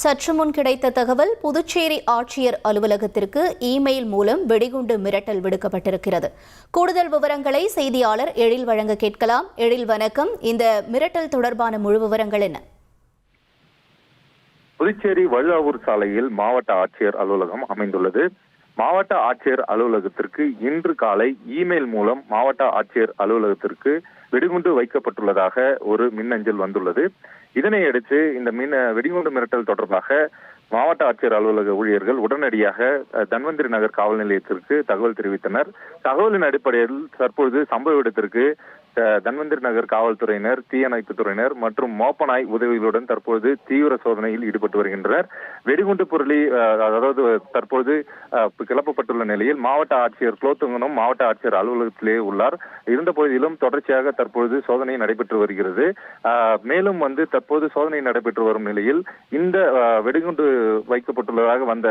சற்று முன் கிடைத்த தகவல், புதுச்சேரி ஆட்சியர் அலுவலகத்திற்கு இமெயில் மூலம் வெடிகுண்டு மிரட்டல் விடுக்கப்பட்டிருக்கிறது. கூடுதல் விவரங்களை செய்தியாளர் எழில் வழங்க கேட்கலாம். எழில், வணக்கம். இந்த மிரட்டல் தொடர்பான முழு விவரங்கள் என்ன? புதுச்சேரி வழுவாவூர் சாலையில் மாவட்ட ஆட்சியர் அலுவலகம் அமைந்துள்ளது. மாவட்ட ஆட்சியர் அலுவலகத்திற்கு இன்று காலை இமெயில் மூலம் மாவட்ட ஆட்சியர் அலுவலகத்திற்கு வெடிகுண்டு வைக்கப்பட்டுள்ளதாக ஒரு மின்னஞ்சல் வந்துள்ளது. இதனையடுத்து இந்த வெடிகுண்டு மிரட்டல் தொடர்பாக மாவட்ட ஆட்சியர் அலுவலக ஊழியர்கள் உடனடியாக தன்வந்திரி நகர் காவல் நிலையத்திற்கு தகவல் தெரிவித்தனர். தகவலின் அடிப்படையில் தற்பொழுது சம்பவ இடத்திற்கு தன்வந்திரி நகர் காவல்துறையினர், தீயணைப்பு துறையினர் மற்றும் மோப்பநாய் உதவிகளுடன் தற்பொழுது தீவிர சோதனையில் ஈடுபட்டு வருகின்றனர். வெடிகுண்டு பொருளி அதாவது தற்பொழுது கிளப்பப்பட்டுள்ள நிலையில் மாவட்ட ஆட்சியர் குலோத்துங்கனும் மாவட்ட ஆட்சியர் அலுவலகத்திலே உள்ளார். இருந்த போதிலும் தொடர்ச்சியாக தற்பொழுது சோதனை நடைபெற்று வருகிறது. மேலும் தற்போது சோதனை நடைபெற்று வரும் நிலையில் இந்த வெடிகுண்டு வைக்கப்பட்டுள்ளதாக வந்த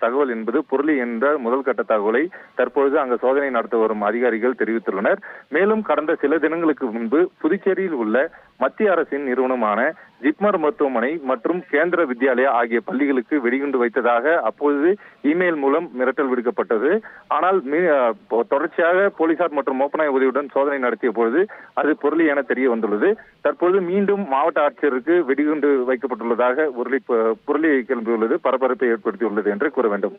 தகவல் என்பது பொருளி என்ற முதல் கட்ட தகவலை தற்பொழுது அங்கு சோதனை நடத்த வரும் அதிகாரிகள் தெரிவித்துள்ளனர். மேலும் கடந்த சில தினங்களுக்கு முன்பு புதுச்சேரியில் உள்ள மத்திய அரசின் நிறுவனமான ஜிப்மர் மருத்துவமனை மற்றும் கேந்திர வித்யாலயா ஆகிய பள்ளிகளுக்கு வெடிகுண்டு வைத்ததாக அப்போது இமெயில் மூலம் மிரட்டல் விடுக்கப்பட்டது. ஆனால் தொடர்ச்சியாக போலீசார் மற்றும் மோப்பநாய் உதவியுடன் சோதனை நடத்திய பொழுது அது பொருளி என தெரிய வந்துள்ளது. தற்போது மீண்டும் மாவட்ட ஆட்சியருக்கு வெடிகுண்டு வைக்கப்பட்டுள்ளதாக பொருளி கிளம்பியுள்ளது பரபரப்பை ஏற்படுத்தியுள்ளது என்று கூற வேண்டும்.